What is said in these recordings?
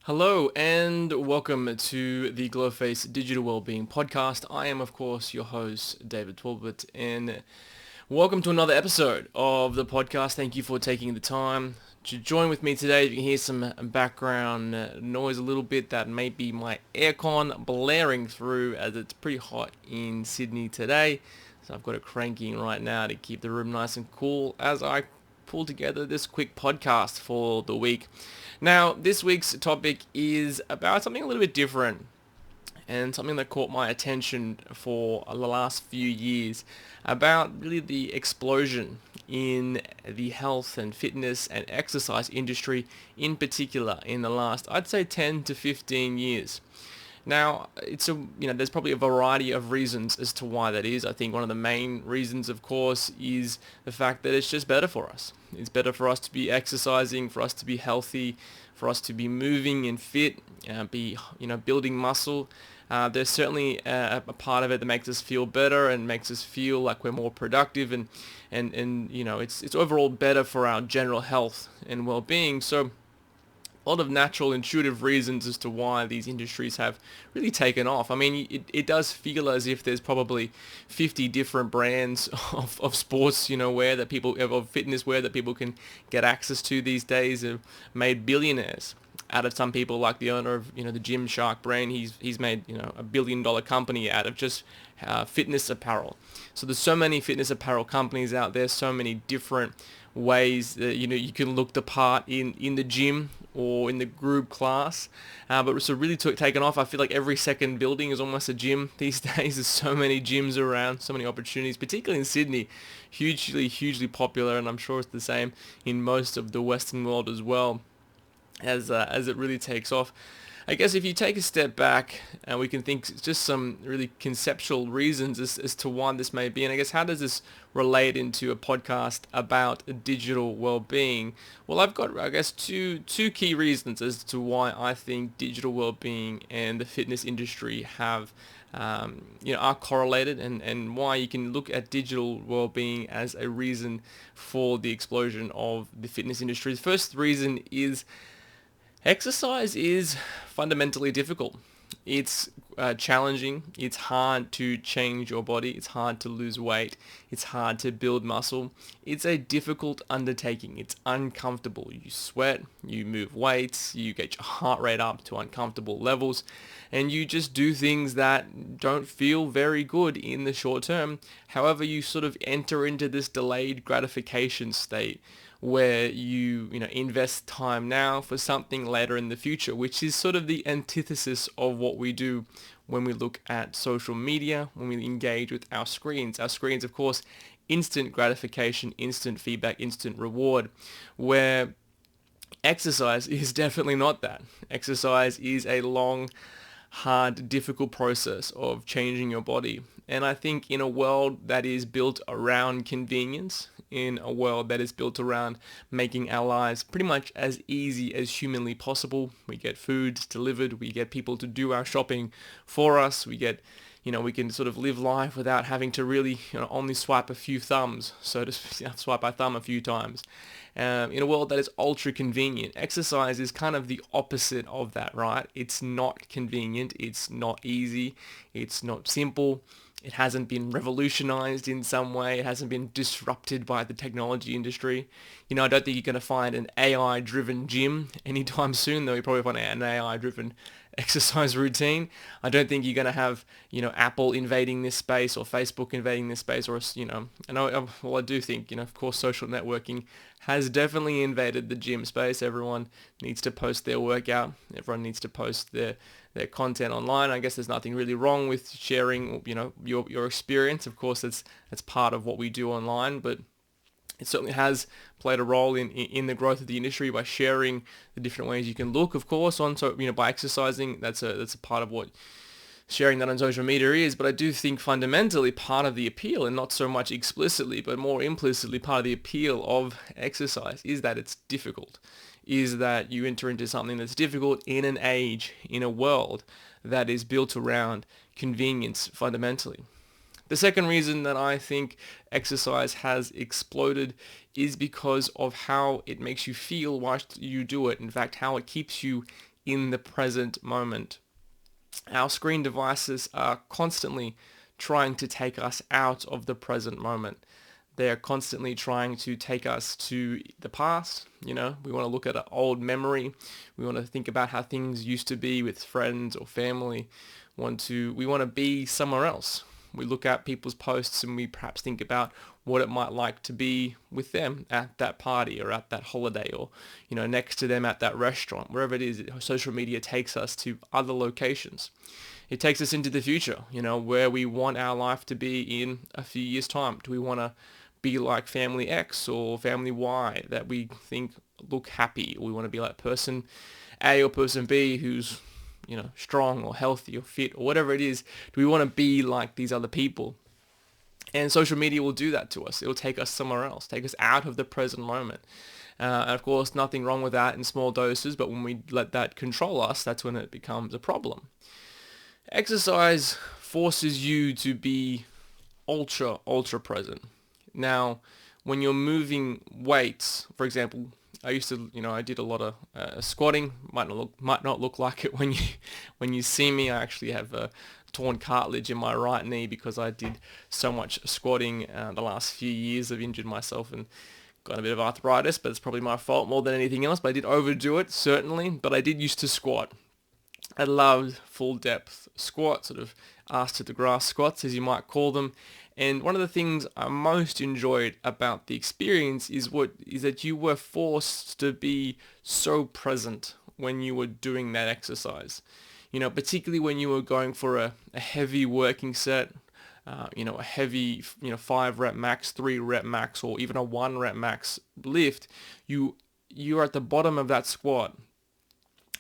Hello and welcome to the Glowface Digital Wellbeing Podcast. I am, of course, your host, David Talbot, and welcome to another episode of the podcast. Thank you for taking the time to join with me today. You can hear some background noise a little bit. That may be my aircon blaring through as it's pretty hot in Sydney today. So I've got it cranking right now to keep the room nice and cool as I pull together this quick podcast for the week. Now, this week's topic is about something a little bit different and something that caught my attention for the last few years about really the explosion in the health and fitness and exercise industry in particular in the last, I'd say 10 to 15 years. Now, there's probably a variety of reasons as to why that is. I think one of the main reasons, of course, is the fact that it's just better for us. It's better for us to be exercising, for us to be healthy, for us to be moving and fit, building muscle. There's certainly a part of it that makes us feel better and makes us feel like we're more productive and it's overall better for our general health and well-being. So a lot of natural, intuitive reasons as to why these industries have really taken off. I mean, it does feel as if there's probably 50 different brands of sports, wear that people, of fitness wear that people can get access to these days have made billionaires out of some people, like the owner of, the Gymshark brand. He's made, $1 billion company out of just fitness apparel. So there's so many fitness apparel companies out there, so many different ways that you can look the part in the gym or in the group class, but it's really taken off. I feel like every second building is almost a gym these days. There's so many gyms around, so many opportunities, particularly in Sydney, hugely popular, and I'm sure it's the same in most of the Western world as well, as it really takes off. I guess if you take a step back, we can think just some really conceptual reasons as to why this may be. And I guess how does this relate into a podcast about digital well-being? Well, I've got, I guess, two key reasons as to why I think digital well-being and the fitness industry have are correlated, and why you can look at digital well-being as a reason for the explosion of the fitness industry. The first reason is exercise is fundamentally difficult. It's challenging. It's hard to change your body. It's hard to lose weight. It's hard to build muscle. It's a difficult undertaking. It's uncomfortable. You sweat, you move weights, you get your heart rate up to uncomfortable levels, and you just do things that don't feel very good in the short term. However, you sort of enter into this delayed gratification state where you invest time now for something later in the future, which is sort of the antithesis of what we do when we look at social media, when we engage with our screens. Our screens, of course, instant gratification, instant feedback, instant reward, where exercise is definitely not that. Exercise is a long, hard, difficult process of changing your body. And I think in a world that is built around convenience, in a world that is built around making our lives pretty much as easy as humanly possible, we get food delivered, we get people to do our shopping for us, we get, we can sort of live life without having to really, only swipe a few thumbs, so to swipe our thumb a few times. In a world that is ultra convenient, exercise is kind of the opposite of that, right? It's not convenient, it's not easy, it's not simple. It hasn't been revolutionized in some way. It hasn't been disrupted by the technology industry. I don't think you're going to find an AI-driven gym anytime soon, though. You'll probably find an AI-driven exercise routine. I don't think you're going to have, Apple invading this space or Facebook invading this space, or, I do think, of course, social networking has definitely invaded the gym space. Everyone needs to post their workout. Everyone needs to post their content online. I guess there's nothing really wrong with sharing, your experience. Of course, that's part of what we do online, but it certainly has played a role in the growth of the industry by sharing the different ways you can look, of course, by exercising. That's a part of what sharing that on social media is. But I do think fundamentally part of the appeal, and not so much explicitly, but more implicitly part of the appeal of exercise, is that it's difficult, is that you enter into something that's difficult in an age, in a world that is built around convenience fundamentally. The second reason that I think exercise has exploded is because of how it makes you feel whilst you do it. In fact, how it keeps you in the present moment. Our screen devices are constantly trying to take us out of the present moment. They're constantly trying to take us to the past. We want to look at an old memory. We want to think about how things used to be with friends or family. We want to be somewhere else. We look at people's posts and we perhaps think about what it might like to be with them at that party or at that holiday, or next to them at that restaurant, wherever it is. Social media takes us to other locations. It takes us into the future, where we want our life to be in a few years' time. Do we want to be like family X or family Y that we think look happy? Or we want to be like person A or person B who's strong or healthy or fit or whatever it is? Do we want to be like these other people? And social media will do that to us. It will take us somewhere else, take us out of the present moment. And of course, nothing wrong with that in small doses, but when we let that control us, that's when it becomes a problem. Exercise forces you to be ultra present. Now, when you're moving weights, for example, I did a lot of squatting. Might not look like it when you see me. I actually have a torn cartilage in my right knee because I did so much squatting the last few years. I've injured myself and got a bit of arthritis, but it's probably my fault more than anything else. But I did overdo it, certainly. But I did used to squat. I loved full depth squats, sort of ass to the grass squats, as you might call them. And one of the things I most enjoyed about the experience is that you were forced to be so present when you were doing that exercise. Particularly when you were going for a heavy working set, a heavy, 5 rep max, 3 rep max, or even a 1 rep max lift. You're at the bottom of that squat,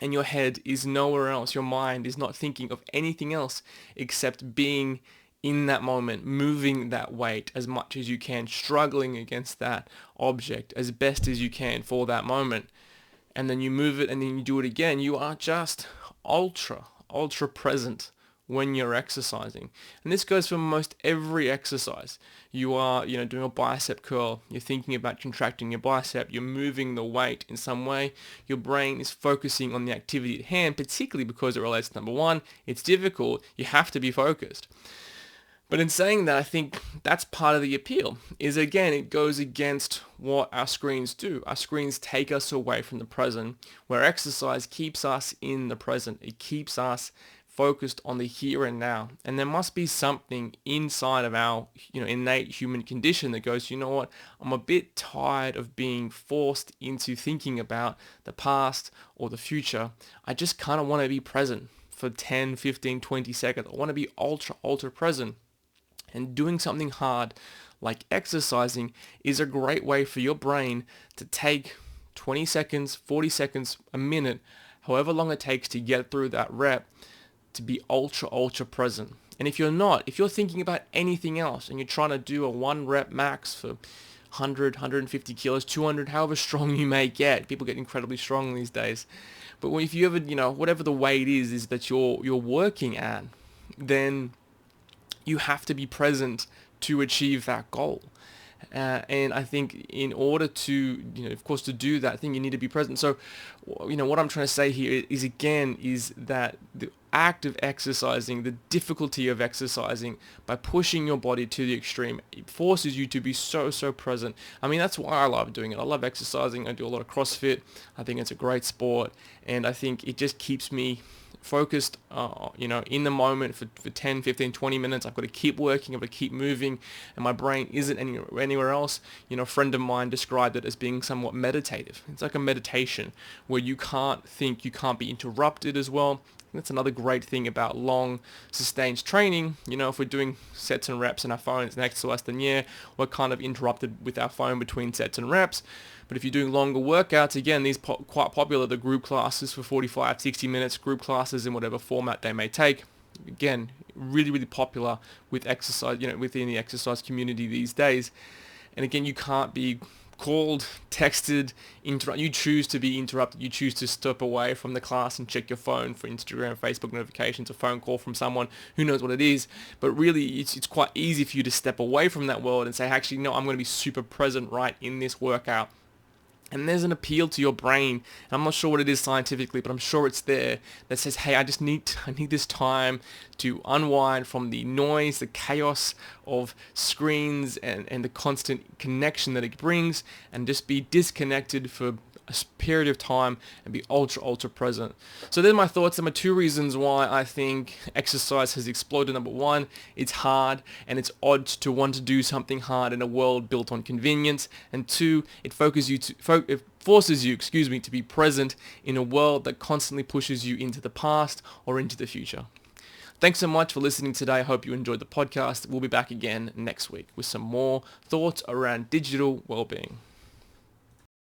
and your head is nowhere else. Your mind is not thinking of anything else except being in that moment, moving that weight as much as you can, struggling against that object as best as you can for that moment. And then you move it and then you do it again. You are just ultra present when you're exercising. And this goes for most every exercise. You are, doing a bicep curl. You're thinking about contracting your bicep. You're moving the weight in some way. Your brain is focusing on the activity at hand, particularly because it relates to number one. It's difficult. You have to be focused. But in saying that, I think that's part of the appeal, is again, it goes against what our screens do. Our screens take us away from the present, where exercise keeps us in the present. It keeps us focused on the here and now. And there must be something inside of our, innate human condition that goes, you know what, I'm a bit tired of being forced into thinking about the past or the future. I just kind of want to be present for 10, 15, 20 seconds. I want to be ultra present. And doing something hard like exercising is a great way for your brain to take 20 seconds, 40 seconds, a minute, however long it takes to get through that rep, to be ultra present. And if you're thinking about anything else and you're trying to do a 1 rep max for 100, 150 kilos, 200, however strong you may get. People get incredibly strong these days. But if you ever, whatever the weight is that you're working at, then you have to be present to achieve that goal. And I think in order to, of course, to do that thing, you need to be present. So, what I'm trying to say here is that the act of exercising, the difficulty of exercising by pushing your body to the extreme, it forces you to be so present. I mean, that's why I love doing it. I love exercising. I do a lot of CrossFit. I think it's a great sport. And I think it just keeps me focused, in the moment for 10, 15, 20 minutes. I've got to keep working, I've got to keep moving, and my brain isn't anywhere else. A friend of mine described it as being somewhat meditative. It's like a meditation where you can't think, you can't be interrupted as well. That's another great thing about long, sustained training. If we're doing sets and reps and our phone is next to us, then we're kind of interrupted with our phone between sets and reps. But if you're doing longer workouts, again, these quite popular, the group classes for 45, 60 minutes, group classes in whatever format they may take. Again, really popular with exercise, within the exercise community these days. And again, you can't be called, texted, you choose to be interrupted. You choose to step away from the class and check your phone for Instagram, Facebook notifications, a phone call from someone who knows what it is. But really, it's quite easy for you to step away from that world and say, actually, no, I'm going to be super present right in this workout. And there's an appeal to your brain, and I'm not sure what it is scientifically, but I'm sure it's there, that says, hey, I need this time to unwind from the noise, the chaos of screens and the constant connection that it brings, and just be disconnected for a period of time and be ultra present. So there's my thoughts and my two reasons why I think exercise has exploded. Number one, it's hard and it's odd to want to do something hard in a world built on convenience. And two, it forces you, to be present in a world that constantly pushes you into the past or into the future. Thanks so much for listening today. I hope you enjoyed the podcast. We'll be back again next week with some more thoughts around digital well-being.